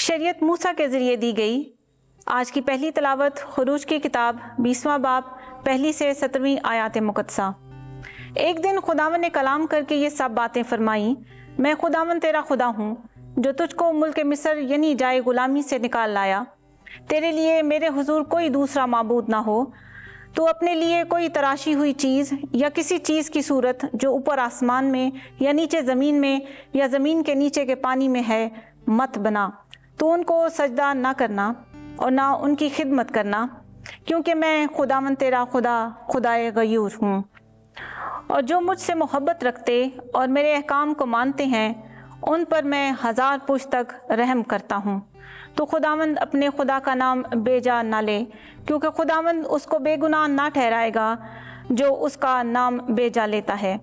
شریعت موسیٰ کے ذریعے دی گئی۔ آج کی پہلی تلاوت خروج کی کتاب 20واں باب 1 سے 17 آیات مقدسہ۔ ایک دن خداوند نے کلام کر کے یہ سب باتیں فرمائیں، میں خداوند تیرا خدا ہوں جو تجھ کو ملک مصر یعنی جائے غلامی سے نکال لایا۔ تیرے لیے میرے حضور کوئی دوسرا معبود نہ ہو۔ تو اپنے لیے کوئی تراشی ہوئی چیز یا کسی چیز کی صورت جو اوپر آسمان میں یا نیچے زمین میں یا زمین کے نیچے کے پانی میں ہے مت بنا۔ تو ان کو سجدہ نہ کرنا اور نہ ان کی خدمت کرنا، کیونکہ میں خداوند تیرا خدا خدائے غیور ہوں، اور جو مجھ سے محبت رکھتے اور میرے احکام کو مانتے ہیں ان پر میں 1000 پشت تک رحم کرتا ہوں۔ تو خداوند اپنے خدا کا نام بے جا نہ لے، کیونکہ خداوند اس کو بے گناہ نہ ٹھہرائے گا جو اس کا نام بے جا لیتا ہے۔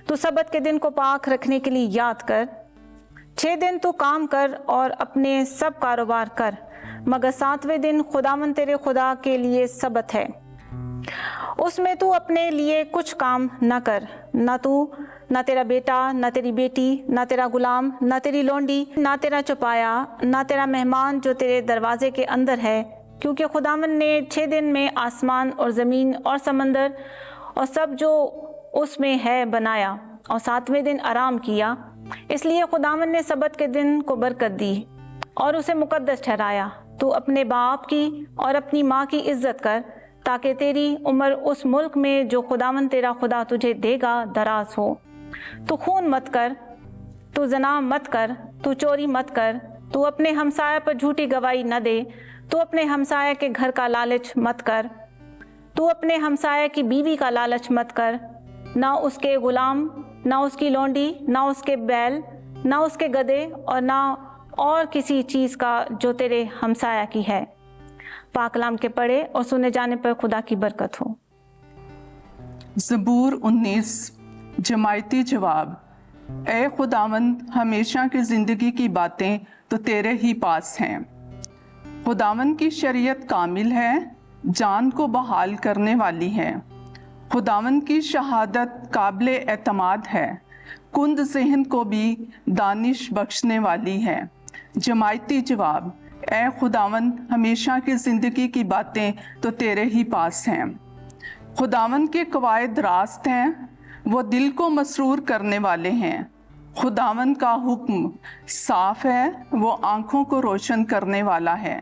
تو سبت کے دن کو پاک رکھنے کے لیے یاد کر۔ 6 دن تو کام کر اور اپنے سب کاروبار کر، مگر 7ویں دن خداوند تیرے خدا کے لیے سبت ہے۔ اس میں تو اپنے لیے کچھ کام نہ کر، نہ تو، نہ تیرا بیٹا، نہ تیری بیٹی، نہ تیرا غلام، نہ تیری لونڈی، نہ تیرا چوپایا، نہ تیرا مہمان جو تیرے دروازے کے اندر ہے، کیونکہ خداوند نے 6 دن میں آسمان اور زمین اور سمندر اور سب جو اس میں ہے بنایا، اور 7ویں دن آرام کیا۔ اس لیے خداوند نے سبت کے دن کو برکت دی اور اسے مقدس ٹھہرایا۔ تو اپنے باپ کی اور اپنی ماں کی عزت کر، تاکہ تیری عمر اس ملک میں جو خداوند تیرا خدا تجھے دے گا دراز ہو۔ تو خون مت کر، تو زنا مت کر، تو چوری مت کر، تو اپنے ہمسایہ پر جھوٹی گواہی نہ دے، تو اپنے ہمسایہ کے گھر کا لالچ مت کر، تو اپنے ہمسایہ کی بیوی کا لالچ مت کر، نہ اس کے غلام، نہ اس کی لونڈی، نہ اس کے بیل، نہ اس کے گدھے، اور نہ اور کسی چیز کا جو تیرے ہمسایہ کی ہے۔ پاک کلام کے پڑھے اور سنے جانے پر خدا کی برکت ہو۔ زبور 19 جماعتی جواب۔ اے خداوند، ہمیشہ کی زندگی کی باتیں تو تیرے ہی پاس ہیں۔ خداوند کی شریعت کامل ہے، جان کو بحال کرنے والی ہے۔ خداوند کی شہادت قابل اعتماد ہے، کند ذہن کو بھی دانش بخشنے والی ہے۔ جماعتی جواب۔ اے خداوند، ہمیشہ کی زندگی کی باتیں تو تیرے ہی پاس ہیں۔ خداوند کے قواعد راست ہیں، وہ دل کو مسرور کرنے والے ہیں۔ خداوند کا حکم صاف ہے، وہ آنکھوں کو روشن کرنے والا ہے۔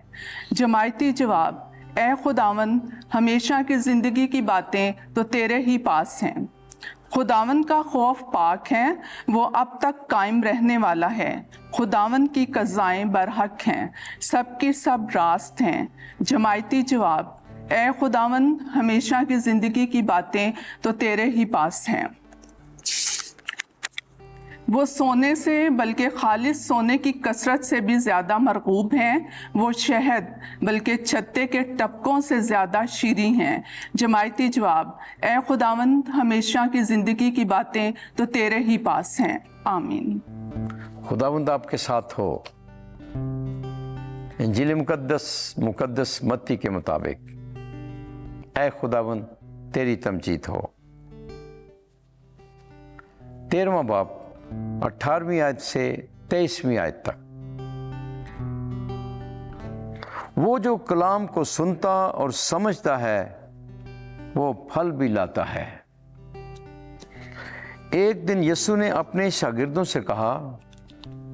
جماعتی جواب۔ اے خداوند، ہمیشہ کی زندگی کی باتیں تو تیرے ہی پاس ہیں۔ خداوند کا خوف پاک ہے، وہ اب تک قائم رہنے والا ہے۔ خداوند کی قضائیں برحق ہیں، سب کی سب راست ہیں۔ جماعتی جواب۔ اے خداوند، ہمیشہ کی زندگی کی باتیں تو تیرے ہی پاس ہیں۔ وہ سونے سے بلکہ خالص سونے کی کثرت سے بھی زیادہ مرغوب ہیں، وہ شہد بلکہ چھتے کے ٹپکوں سے زیادہ شیریں ہیں۔ جماعتی جواب۔ اے خداوند، ہمیشہ کی زندگی کی باتیں تو تیرے ہی پاس ہیں۔ آمین۔ خداوند آپ کے ساتھ ہو۔ انجیل مقدس متی کے مطابق۔ اے خداوند، تیری تمجید ہو۔ 13واں باب 18ویں آیت سے 23ویں آیت تک۔ وہ جو کلام کو سنتا اور سمجھتا ہے وہ پھل بھی لاتا ہے۔ ایک دن یسوع نے اپنے شاگردوں سے کہا،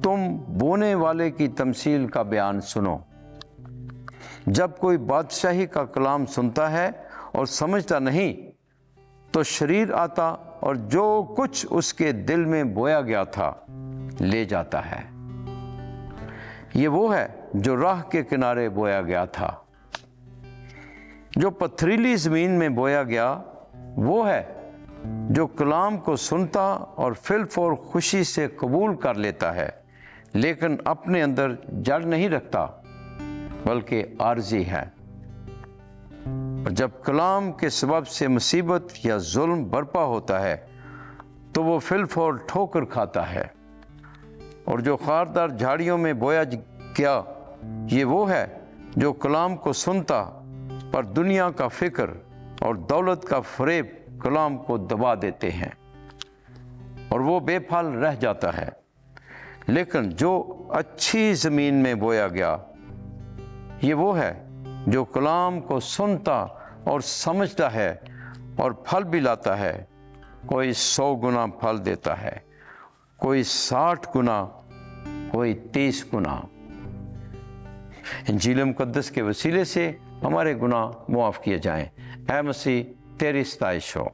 تم بونے والے کی تمثیل کا بیان سنو۔ جب کوئی بادشاہی کا کلام سنتا ہے اور سمجھتا نہیں تو شریر آتا اور جو کچھ اس کے دل میں بویا گیا تھا لے جاتا ہے۔ یہ وہ ہے جو راہ کے کنارے بویا گیا تھا۔ جو پتھریلی زمین میں بویا گیا وہ ہے جو کلام کو سنتا اور فی الفور خوشی سے قبول کر لیتا ہے، لیکن اپنے اندر جڑ نہیں رکھتا بلکہ عارضی ہے۔ اور جب کلام کے سبب سے مصیبت یا ظلم برپا ہوتا ہے تو وہ فی الفور ٹھوکر کھاتا ہے۔ اور جو خاردار جھاڑیوں میں بویا گیا یہ وہ ہے جو کلام کو سنتا پر دنیا کا فکر اور دولت کا فریب کلام کو دبا دیتے ہیں اور وہ بے پھل رہ جاتا ہے، لیکن جو اچھی زمین میں بویا گیا یہ وہ ہے جو کلام کو سنتا اور سمجھتا ہے اور پھل بھی لاتا ہے، کوئی 100 گنا پھل دیتا ہے، کوئی 60 گنا، کوئی 30 گنا۔ انجیل مقدس کے وسیلے سے ہمارے گناہ معاف کیے جائیں۔ اے مسیح تیری ستائش ہو۔